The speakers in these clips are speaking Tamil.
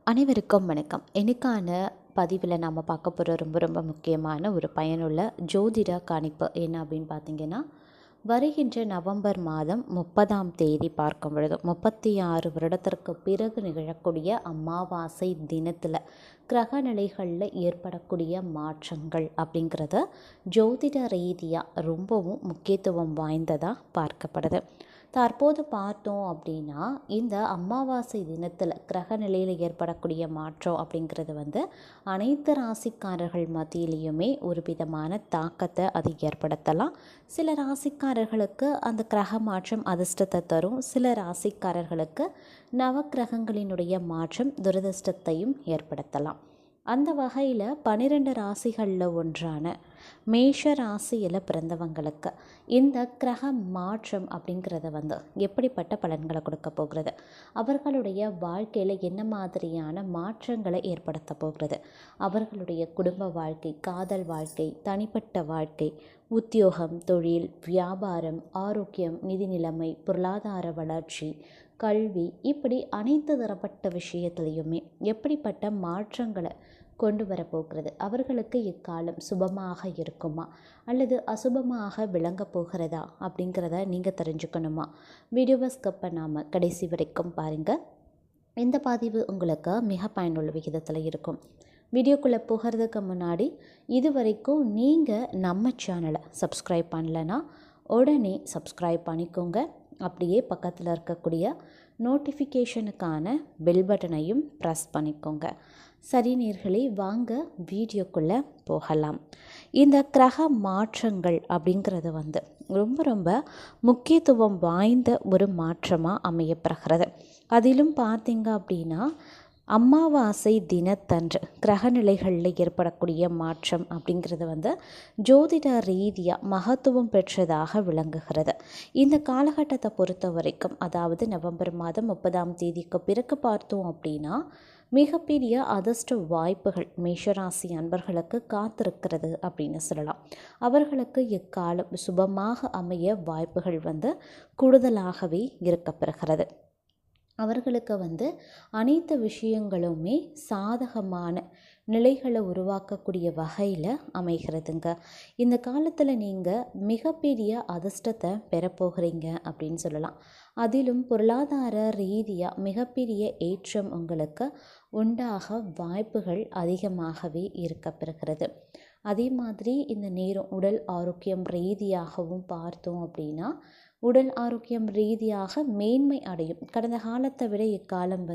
அனைவருக்கும் வணக்கம். இன்னைக்கான பதிவில் நாம் பார்க்க போகிற ரொம்ப ரொம்ப முக்கியமான ஒரு பயனுள்ள ஜோதிட கணிப்பு என்ன அப்படின்னு பார்த்தீங்கன்னா, வருகின்ற நவம்பர் மாதம் 30ஆம் தேதி பார்க்கும் பொழுது 36 வருடத்திற்கு பிறகு நிகழக்கூடிய அமாவாசை தினத்தில் கிரகநிலைகளில் ஏற்படக்கூடிய மாற்றங்கள் அப்படிங்கிறத ஜோதிட ரீதியாக ரொம்பவும் முக்கியத்துவம் வாய்ந்ததாக பார்க்கப்படுது. தற்போது பார்த்தோம் அப்படின்னா, இந்த அமாவாசை தினத்தில் கிரகநிலையில் ஏற்படக்கூடிய மாற்றம் அப்படிங்கிறது அனைத்து ராசிக்காரர்கள் மத்தியிலையுமே ஒரு விதமான தாக்கத்தை அது ஏற்படுத்தலாம். சில ராசிக்காரர்களுக்கு அந்த கிரக மாற்றம் அதிர்ஷ்டத்தை தரும், சில ராசிக்காரர்களுக்கு நவக்கிரகங்களினுடைய மாற்றம் துரதிர்ஷ்டத்தையும் ஏற்படுத்தலாம். அந்த வகையில் 12 ராசிகளில் ஒன்றான மேஷ ராசியில் பிறந்தவங்களுக்கு இந்த கிரக மாற்றம் அப்படிங்கிறத எப்படிப்பட்ட பலன்களை கொடுக்க போகிறது, அவர்களுடைய வாழ்க்கையில் என்ன மாதிரியான மாற்றங்களை ஏற்படுத்த போகிறது, அவர்களுடைய குடும்ப வாழ்க்கை, காதல் வாழ்க்கை, தனிப்பட்ட வாழ்க்கை, உத்தியோகம், தொழில், வியாபாரம், ஆரோக்கியம், நிதி நிலைமை, பொருளாதார வளர்ச்சி, கல்வி, இப்படி அனைத்து தரப்பட்ட விஷயத்துலையுமே எப்படிப்பட்ட மாற்றங்களை கொண்டு வரப்போகிறது, அவர்களுக்கு இக்காலம் சுபமாக இருக்குமா அல்லது அசுபமாக விளங்க போகிறதா அப்படிங்கிறத நீங்கள் தெரிஞ்சுக்கணுமா? வீடியோவை ஸ்கிப் பண்ணாமல் கடைசி வரைக்கும் பாருங்கள். இந்த பதிவு உங்களுக்கு மிக பயனுள்ள விகிதத்தில் இருக்கும். வீடியோக்குள்ளே போகிறதுக்கு முன்னாடி இது வரைக்கும் நீங்கள் நம்ம சேனலை சப்ஸ்கிரைப் பண்ணலைன்னா உடனே சப்ஸ்கிரைப் பண்ணிக்கோங்க. அப்படியே பக்கத்தில் இருக்கக்கூடிய நோட்டிஃபிகேஷனுக்கான பெல் பட்டனையும் ப்ரெஸ் பண்ணிக்கோங்க. சரி நேயர்களே, வாங்க வீடியோக்குள்ளே போகலாம். இந்த கிரக மாற்றங்கள் அப்படிங்கிறது ரொம்ப ரொம்ப முக்கியத்துவம் வாய்ந்த ஒரு மாற்றமாக அமையப்படுகிறது. அதிலும் பார்த்தீங்க அப்படின்னா, அமாவாசை தினத்தன்று கிரகநிலைகளில் ஏற்படக்கூடிய மாற்றம் அப்படிங்கிறது ஜோதிட ரீதியாக மகத்துவம் பெற்றதாக விளங்குகிறது. இந்த காலகட்டத்தை பொறுத்த வரைக்கும், அதாவது நவம்பர் மாதம் 30ஆம் தேதிக்கு பிறகு பார்த்தோம் அப்படின்னா, மிகப்பெரிய அதிர்ஷ்ட வாய்ப்புகள் மேஷராசி அன்பர்களுக்கு காத்திருக்கிறது அப்படின்னு சொல்லலாம். அவர்களுக்கு இக்காலம் சுபமாக அமைய வாய்ப்புகள் கூடுதலாகவே இருக்கப்பெறுகிறது. அவர்களுக்கு அனைத்து விஷயங்களுமே சாதகமான நிலைகளை உருவாக்கக்கூடிய வகையில் அமைகிறதுங்க. இந்த காலத்தில் நீங்கள் மிகப்பெரிய அதிர்ஷ்டத்தை பெறப்போகிறீங்க அப்படின்னு சொல்லலாம். அதிலும் பொருளாதார ரீதியாக மிகப்பெரிய ஏற்றம் உங்களுக்கு உண்டாக வாய்ப்புகள் அதிகமாகவே இருக்கப்பெறுகிறது. அதே மாதிரி இந்த நேரம் உடல் ஆரோக்கியம் ரீதியாகவும் பார்த்தோம் அப்படின்னா, உடல் ஆரோக்கியம் ரீதியாக மேன்மை அடையும். கடந்த காலத்தை விட இக்காலம்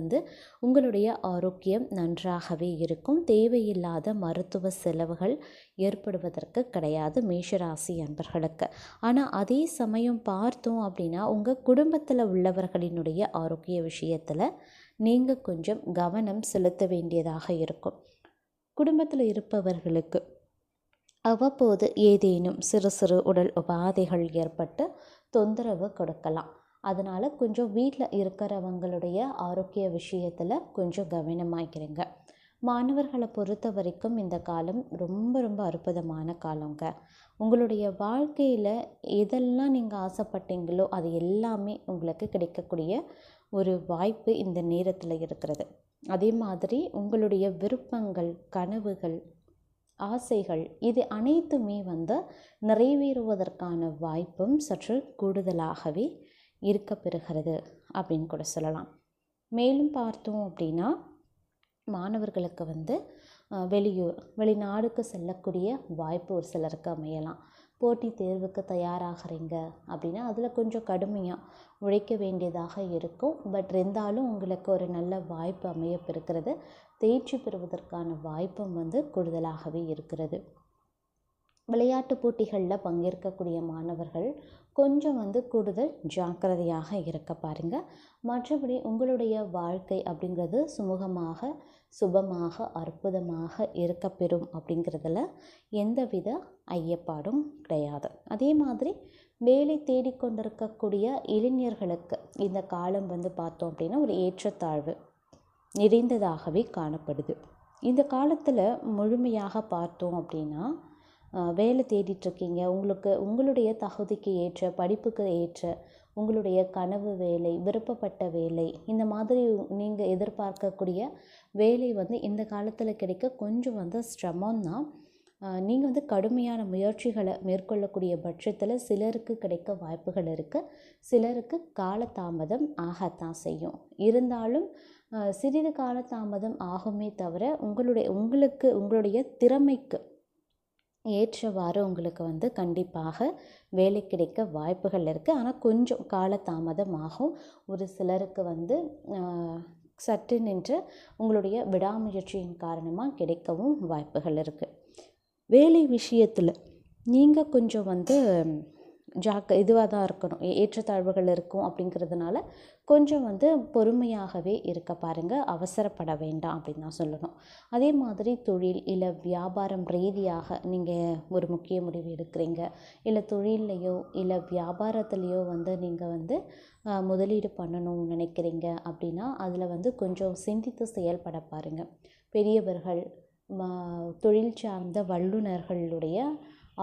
உங்களுடைய ஆரோக்கியம் நன்றாகவே இருக்கும். தேவையில்லாத மருத்துவ செலவுகள் ஏற்படுவதற்கு கிடையாது மேஷராசி அன்பர்களுக்கு. ஆனால் அதே சமயம் பார்த்தோம் அப்படின்னா, உங்கள் குடும்பத்தில் உள்ளவர்களினுடைய ஆரோக்கிய விஷயத்தில் நீங்கள் கொஞ்சம் கவனம் செலுத்த வேண்டியதாக இருக்கும். குடும்பத்தில் இருப்பவர்களுக்கு அவ்வப்போது ஏதேனும் சிறு சிறு உடல் உபாதைகள் ஏற்பட்டு தொந்தரவு கொடுக்கலாம். அதனால் கொஞ்சம் வீட்டில் இருக்கிறவங்களுடைய ஆரோக்கிய விஷயத்தில் கொஞ்சம் கவனமாகிறீங்க. மாணவர்களை பொறுத்த வரைக்கும் இந்த காலம் ரொம்ப ரொம்ப அற்புதமான காலங்க. உங்களுடைய வாழ்க்கையில் எதெல்லாம் நீங்கள் ஆசைப்பட்டீங்களோ அது எல்லாமே உங்களுக்கு கிடைக்கக்கூடிய ஒரு வாய்ப்பு இந்த நேரத்தில் இருக்கிறது. அதே மாதிரி உங்களுடைய விருப்பங்கள், கனவுகள், ஆசைகள், இது அனைத்துமே நிறைவேறுவதற்கான வாய்ப்பும் சற்று கூடுதலாகவே இருக்கப்பெறுகிறது அப்படின்னு கூட சொல்லலாம். மேலும் பார்த்தோம் அப்படின்னா, மாணவர்களுக்கு வெளியூர், வெளிநாடுக்கு செல்லக்கூடிய வாய்ப்பு ஒரு சிலருக்கு அமையலாம். போட்டி தேர்வுக்கு தயாராகிறீங்க அப்படின்னா அதில் கொஞ்சம் கடுமையாக உழைக்க வேண்டியதாக இருக்கும். பட் இருந்தாலும் உங்களுக்கு ஒரு நல்ல வாய்ப்பு அமையப்பெறுகிறது. தேர்ச்சி பெறுவதற்கான வாய்ப்பும் கூடுதலாகவே இருக்கிறது. விளையாட்டு போட்டிகளில் பங்கேற்கக்கூடிய மாணவர்கள் கொஞ்சம் கூடுதல் ஜாக்கிரதையாக இருக்க பாருங்கள். மற்றபடி உங்களுடைய வாழ்க்கை அப்படிங்கிறது சுமூகமாக, சுபமாக, அற்புதமாக இருக்கப்பெறும் அப்படிங்கிறதுல எந்தவித ஐயப்பாடும் கிடையாது. அதே மாதிரி வேலை தேடிக்கொண்டிருக்கக்கூடிய இளைஞர்களுக்கு இந்த காலம் பார்த்தோம் அப்படின்னா ஒரு ஏற்றத்தாழ்வு நிறைந்ததாகவே காணப்படுது. இந்த காலத்தில் முழுமையாக பார்த்தோம் அப்படின்னா, வேலை தேடிட்டுருக்கீங்க, உங்களுக்கு உங்களுடைய தகுதிக்கு ஏற்ற, படிப்புக்கு ஏற்ற உங்களுடைய கனவு வேலை, விருப்பப்பட்ட வேலை, இந்த மாதிரி நீங்கள் எதிர்பார்க்கக்கூடிய வேலை வந்து இந்த காலத்தில் கிடைக்க கொஞ்சம் வந்து சிரமம்தான். நீங்கள் வந்து கடுமையான முயற்சிகளை மேற்கொள்ளக்கூடிய பட்சத்தில் சிலருக்கு கிடைக்க வாய்ப்புகள் இருக்குது, சிலருக்கு காலதாமதம் ஆகத்தான் செய்யும். இருந்தாலும் சிறிது காலதாமதம் ஆகுமே தவிர உங்களுடைய திறமைக்கு ஏற்றவாறு உங்களுக்கு வந்து கண்டிப்பாக வேலை கிடைக்க வாய்ப்புகள் இருக்குது. ஆனால் கொஞ்சம் காலதாமதம் ஆகும். ஒரு சிலருக்கு வந்து சற்று நின்று உங்களுடைய விடாமுயற்சியின் காரணமாக கிடைக்கவும் வாய்ப்புகள் இருக்குது. வேலை விஷயத்தில் நீங்கள் கொஞ்சம் வந்து இதுவாக தான் இருக்கணும். ஏற்றத்தாழ்வுகள் இருக்கும் அப்படிங்கிறதுனால கொஞ்சம் வந்து பொறுமையாகவே இருக்க பாருங்கள், அவசரப்பட வேண்டாம் அப்படின்னு தான் சொல்லணும். அதே மாதிரி தொழில் இல்லை வியாபாரம் ரீதியாக நீங்கள் ஒரு முக்கிய முடிவு எடுக்கிறீங்க, இல்லை தொழில்லையோ இல்லை வியாபாரத்துலேயோ வந்து நீங்கள் வந்து முதலீடு பண்ணணும்னு நினைக்கிறீங்க அப்படின்னா அதில் வந்து கொஞ்சம் சிந்தித்து செயல்பட பாருங்கள். பெரியவர்கள், தொழில் சார்ந்த வல்லுநர்களுடைய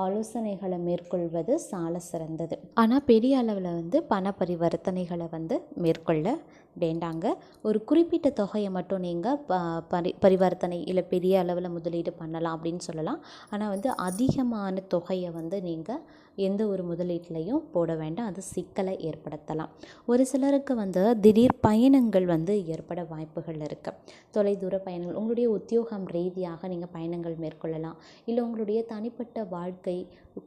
ஆலோசனைகளை மேற்கொள்வது சால சிறந்தது. ஆனால் பெரிய அளவில் வந்து பண பரிவர்த்தனைகளை வந்து மேற்கொள்ள வேண்டாங்க. ஒரு குறிப்பிட்ட தொகையை மட்டும் நீங்கள் பரிவர்த்தனை இல்லை பெரிய அளவில் முதலீடு பண்ணலாம் அப்படின்னு சொல்லலாம். ஆனால் வந்து அதிகமான தொகையை வந்து நீங்கள் எந்த ஒரு முதலீட்லையும் போட வேண்டாம், அது சிக்கலை ஏற்படுத்தலாம். ஒரு சிலருக்கு வந்து திடீர் பயணங்கள் வந்து ஏற்பட வாய்ப்புகள் இருக்குது. தொலைதூர பயணங்கள், உங்களுடைய உத்தியோகம் ரீதியாக நீங்கள் பயணங்கள் மேற்கொள்ளலாம், இல்லை உங்களுடைய தனிப்பட்ட வாழ்க்கை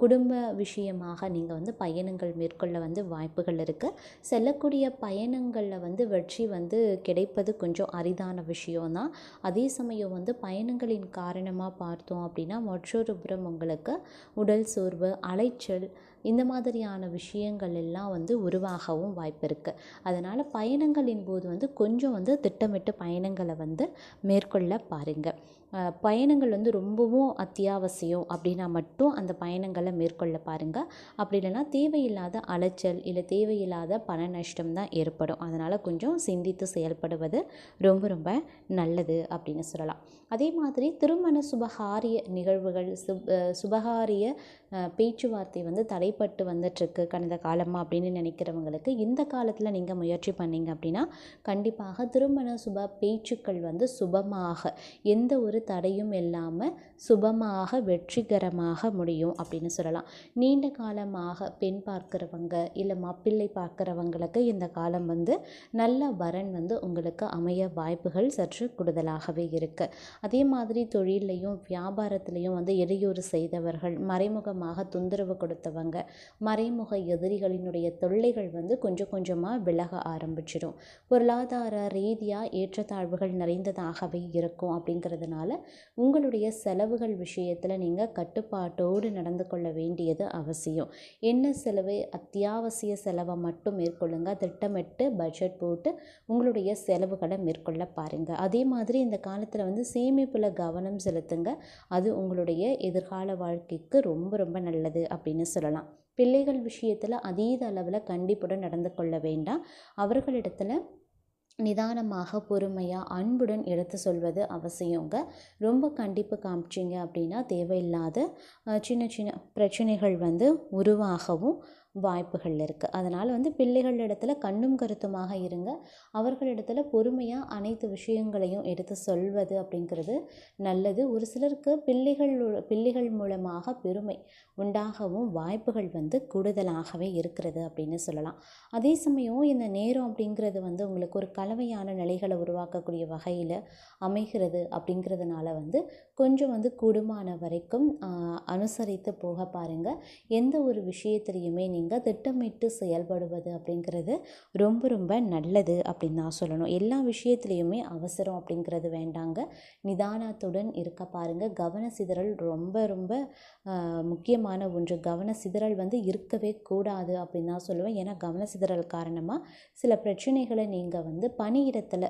குடும்ப விஷயமாக நீங்கள் வந்து பயணங்கள் மேற்கொள்ள வந்து வாய்ப்புகள் இருக்குது. செல்லக்கூடிய பயணங்களில் வந்து வெற்றி வந்து கிடைப்பது கொஞ்சம் அரிதான விஷயம்தான். அதே சமயம் வந்து பயணங்களின் காரணமாக பார்த்தோம் அப்படின்னா மற்றொரு புறம் உங்களுக்கு உடல் சோர்வு, அலைச்சல், இந்த மாதிரியான விஷயங்கள் எல்லாம் வந்து உருவாகவும் வாய்ப்பு இருக்குது. அதனால் பயணங்களின் போது வந்து கொஞ்சம் வந்து திட்டமிட்டு பயணங்களை வந்து மேற்கொள்ள பாருங்கள். பயணங்கள் வந்து ரொம்பவும் அத்தியாவசியம் அப்படின்னா மட்டும் அந்த பயணங்களை மேற்கொள்ள பாருங்கள். அப்படி இல்லைன்னா தேவையில்லாத அலைச்சல் இல்லை தேவையில்லாத பண நஷ்டம் தான் ஏற்படும். அதனால் கொஞ்சம் சிந்தித்து செயல்படுவது ரொம்ப ரொம்ப நல்லது அப்படின்னு சொல்லலாம். அதே மாதிரி திருமண சுபகாரிய நிகழ்வுகள், சுபகாரிய பேச்சுவார்த்தை வந்து தடைப்பட்டு வந்துட்டுருக்கு கடந்த காலமாக அப்படின்னு நினைக்கிறவங்களுக்கு இந்த காலத்தில் நீங்கள் முயற்சி பண்ணிங்க அப்படின்னா கண்டிப்பாக திருமண சுப பேச்சுக்கள் வந்து சுபமாக, எந்த ஒரு தடையும் இல்லாமல் சுபமாக வெற்றிகரமாக முடியும் அப்படின்னு சொல்லலாம். நீண்ட காலமாக பெண் பார்க்குறவங்க இல்லை மாப்பிள்ளை பார்க்குறவங்களுக்கு இந்த காலம் வந்து நல்ல வரன் வந்து உங்களுக்கு அமைய வாய்ப்புகள் சற்று கூடுதலாகவே இருக்குது. அதே மாதிரி தொழிலையும் வியாபாரத்துலேயும் வந்து இடையூறு செய்தவர்கள், மறைமுகமாக தொந்தரவு கொடுத்தவங்க, மறைமுக எதிரிகளினுடைய தொல்லைகள் வந்து கொஞ்சம் கொஞ்சமாக விலக ஆரம்பிச்சிடும். பொருளாதார ரீதியாக ஏற்றத்தாழ்வுகள் நிறைந்ததாகவே இருக்கும். அப்படிங்கிறதுனால உங்களுடைய செலவுகள் விஷயத்தில் நீங்கள் கட்டுப்பாட்டோடு நடந்து கொள்ள வேண்டியது அவசியம். என்ன செலவு, அத்தியாவசிய செலவை மட்டும் மேற்கொள்ளுங்க. திட்டமிட்டு பட்ஜெட் போட்டு உங்களுடைய செலவுகளை மேற்கொள்ள பாருங்கள். அதே மாதிரி இந்த காலத்தில் வந்து சேமிப்பில் கவனம் செலுத்துங்க. அது உங்களுடைய எதிர்கால வாழ்க்கைக்கு ரொம்ப ரொம்ப நல்லது அப்படின்னு சொல்லலாம். பிள்ளைகள் விஷயத்தில் அதீத அளவில் கண்டிப்புடன் நடந்து கொள்ள வேண்டாம். அவர்களிடத்தில் நிதானமாக, பொறுமையாக, அன்புடன் எடுத்து சொல்வது அவசியங்க. ரொம்ப கண்டிப்பு காமிச்சிங்க அப்படின்னா தேவையில்லாத சின்ன சின்ன பிரச்சனைகள் வந்து உருவாகவும் வாய்ப்புகள் இருக்குது. அதனால் வந்து பிள்ளைகளிடத்தில் கண்ணும் கருத்துமாக இருங்க. அவர்களிடத்தில் பொறுமையாக அனைத்து விஷயங்களையும் எடுத்து சொல்வது அப்படிங்கிறது நல்லது. ஒரு சிலருக்கு பிள்ளைகள் மூலமாக பெருமை உண்டாகவும் வாய்ப்புகள் வந்து கூடுதலாகவே இருக்கிறது அப்படின்னு சொல்லலாம். அதே சமயம் இந்த நேரம் அப்படிங்கிறது வந்து உங்களுக்கு ஒரு கலவையான நிலைகளை உருவாக்கக்கூடிய வகையில் அமைகிறது. அப்படிங்கிறதுனால வந்து கொஞ்சம் வந்து கூடுமான வரைக்கும் அனுசரித்து போக பாருங்கள். எந்த ஒரு விஷயத்திலையுமே நீங்கள் திட்டமிட்டு செயல்படுவது அப்படிங்கிறது ரொம்ப ரொம்ப நல்லது அப்படின்னு தான் சொல்லணும். எல்லா விஷயத்துலேயுமே அவசரம் அப்படிங்கிறது வேண்டாங்க. நிதானத்துடன் இருக்க பாருங்கள். கவன சிதறல் ரொம்ப ரொம்ப முக்கியமான ஒன்று. கவன சிதறல் வந்து இருக்கவே கூடாது அப்படின்னு தான் சொல்லுவேன். ஏன்னா கவன சிதறல் காரணமாக சில பிரச்சனைகளை நீங்கள் வந்து பணியிடத்தில்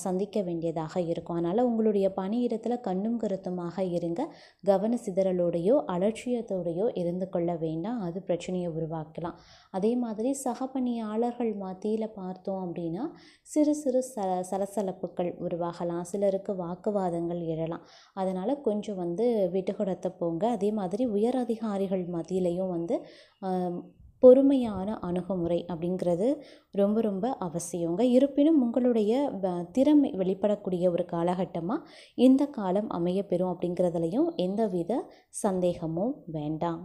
சந்திக்க வேண்டியதாக இருக்கும். அதனால் உங்களுடைய பணியிடத்தில் கண்ணும் கருத்துமாக இருங்க. கவன சிதறலோடையோ அலட்சியத்தோடையோ இருந்து கொள்ள வேண்டாம், அது பிரச்சனையை உருவாக்கலாம். அதே மாதிரி சக பணியாளர்கள் மத்தியில் பார்த்தோம் அப்படின்னா சிறு சிறு சலசலப்புகள் உருவாகலாம். சிலருக்கு வாக்குவாதங்கள் எழலாம். அதனால் கொஞ்சம் வந்து விட்டு கொடுத்து போங்க. அதே மாதிரி உயர் அதிகாரிகள் மத்தியிலையும் வந்து பொறுமையான அணுகுமுறை அப்படிங்கிறது ரொம்ப ரொம்ப அவசியங்க. இருப்பினும் உங்களுடைய திறமை வெளிப்படக்கூடிய ஒரு காலகட்டமாக இந்த காலம் அமையப்பெறும் அப்படிங்கிறதுலையும் எந்தவித சந்தேகமும் வேண்டாம்.